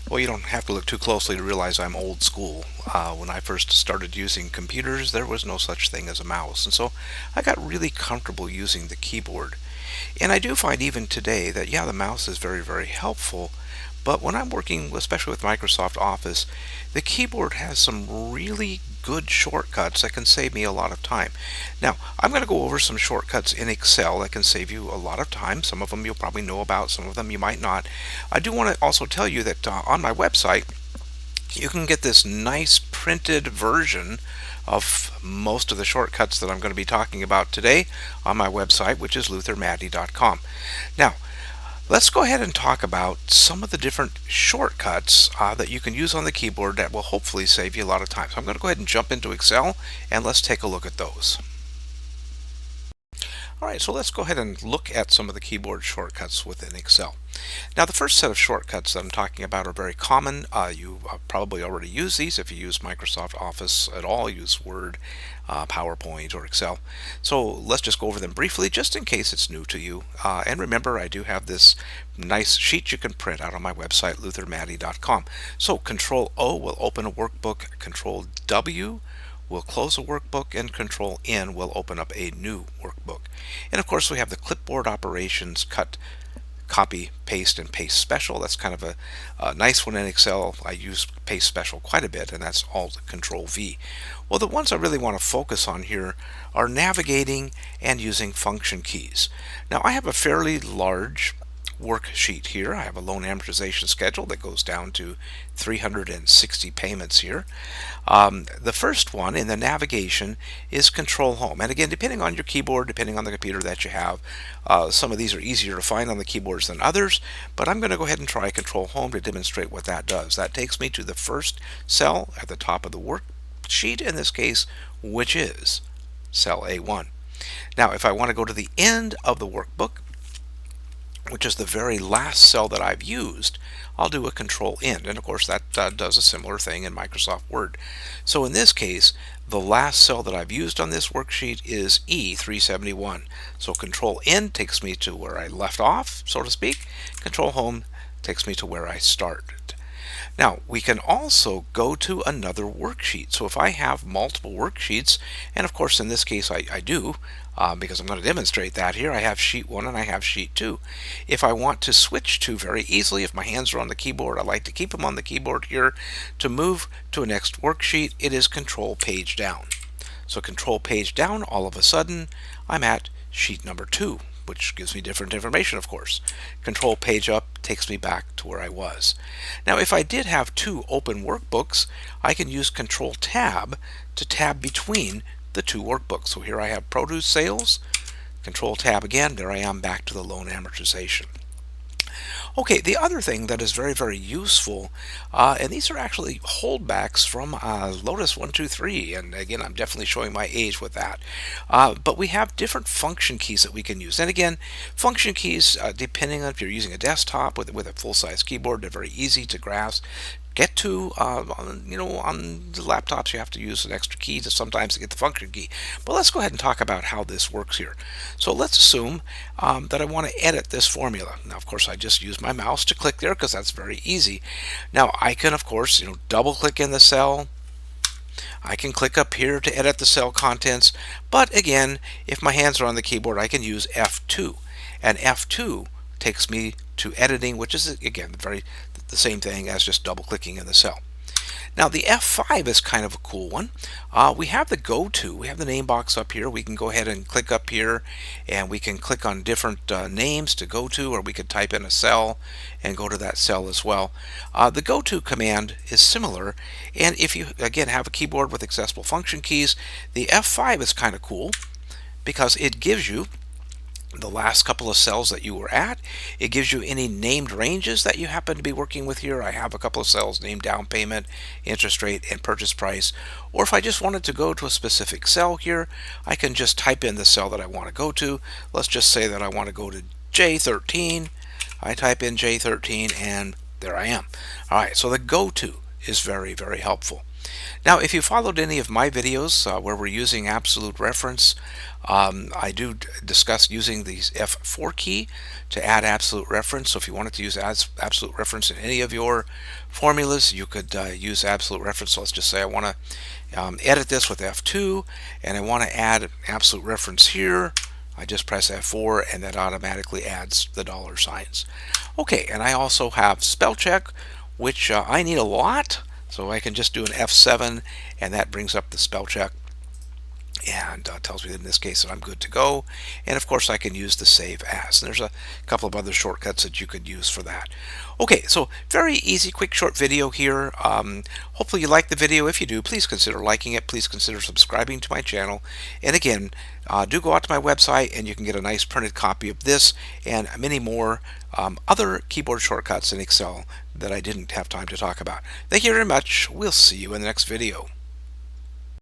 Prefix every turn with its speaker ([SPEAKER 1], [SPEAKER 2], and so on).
[SPEAKER 1] Well, you don't have to look too closely to realize I'm old school. When I first started using computers, there was no such thing as a mouse, and so I got really comfortable using the keyboard. And I do find even today that, yeah, the mouse is very, very helpful, but when I'm working, especially with Microsoft Office, the keyboard has some really good shortcuts that can save me a lot of time. Now, I'm going to go over some shortcuts in Excel that can save you a lot of time. Some of them you'll probably know about, some of them you might not. I do want to also tell you that on my website, you can get this nice printed version of most of the shortcuts that I'm going to be talking about today on my website, which is luthermaddy.com. Now, let's go ahead and talk about some of the different shortcuts that you can use on the keyboard that will hopefully save you a lot of time. So I'm going to go ahead and jump into Excel and let's take a look at those. All right, so let's go ahead and look at some of the keyboard shortcuts within Excel. Now, the first set of shortcuts that I'm talking about are very common. You probably already use these if you use Microsoft Office at all, use Word, PowerPoint, or Excel. So let's just go over them briefly just in case it's new to you. And remember, I do have this nice sheet you can print out on my website, luthermaddy.com. So Control O will open a workbook, Control W will close a workbook, and Control N will open up a new workbook. And of course we have the clipboard operations, cut, copy, paste, and paste special. That's kind of a nice one in Excel. I use paste special quite a bit, and that's all Control V. Well, the ones I really want to focus on here are navigating and using function keys. Now, I have a fairly large worksheet here. I have a loan amortization schedule that goes down to 360 payments here. The first one in the navigation is Control Home, and again, depending on your keyboard, depending on the computer that you have, some of these are easier to find on the keyboards than others, but I'm going to go ahead and try Control Home to demonstrate what that does. That takes me to the first cell at the top of the worksheet, in this case, which is cell A1. Now, if I want to go to the end of the workbook, which is the very last cell that I've used, I'll do a Control End, and of course that does a similar thing in Microsoft Word. So in this case, the last cell that I've used on this worksheet is E371. So Control End takes me to where I left off, so to speak. Control Home takes me to where I started. Now, we can also go to another worksheet. So if I have multiple worksheets, and of course in this case I do, because I'm going to demonstrate that here, I have sheet 1 and I have sheet 2. If I want to switch to very easily, if my hands are on the keyboard, I like to keep them on the keyboard here. To move to a next worksheet, it is Control Page Down. So Control Page Down, all of a sudden, I'm at sheet number 2, which gives me different information, of course. Control Page Up takes me back to where I was. Now, if I did have 2 open workbooks, I can use Control Tab to tab between the 2 workbooks. So here I have produce sales, Control Tab again, there I am back to the loan amortization. Okay, the other thing that is very, very useful, and these are actually holdbacks from Lotus 123, and again, I'm definitely showing my age with that. But we have different function keys that we can use. And again, function keys, depending on if you're using a desktop with a full-size keyboard, they're very easy to grasp. Get to, on the laptops you have to use an extra key to sometimes get the function key. But let's go ahead and talk about how this works here. So let's assume that I want to edit this formula. Now, of course, I just use my mouse to click there because that's very easy. Now, I can, of course, double click in the cell. I can click up here to edit the cell contents. But again, if my hands are on the keyboard, I can use F2. And F2 takes me to editing, which is, again, the same thing as just double clicking in the cell. Now, the F5 is kind of a cool one. We have the go to, we have the name box up here. We can go ahead and click up here, and we can click on different names to go to, or we could type in a cell and go to that cell as well. The go to command is similar, and if you again have a keyboard with accessible function keys, the F5 is kind of cool because it gives you the last couple of cells that you were at. It gives you any named ranges that you happen to be working with here. I have a couple of cells named down payment, interest rate, and purchase price. Or if I just wanted to go to a specific cell here, I can just type in the cell that I want to go to. Let's just say that I want to go to J13. I type in J13 and there I am. All right, so the go to is very, very helpful. Now, if you followed any of my videos where we're using absolute reference, I do discuss using the F4 key to add absolute reference. So if you wanted to use absolute reference in any of your formulas, you could use absolute reference. So let's just say I want to edit this with F2, and I want to add absolute reference here. I just press F4, and that automatically adds the dollar signs. Okay, and I also have spell check, which I need a lot. So I can just do an F7, and that brings up the spell check and tells me that in this case that I'm good to go. And of course I can use the save as. And there's a couple of other shortcuts that you could use for that. Okay, so very easy, quick, short video here. Hopefully you like the video. If you do, please consider liking it. Please consider subscribing to my channel. And again, do go out to my website and you can get a nice printed copy of this and many more other keyboard shortcuts in Excel that I didn't have time to talk about. Thank you very much. We'll see you in the next video.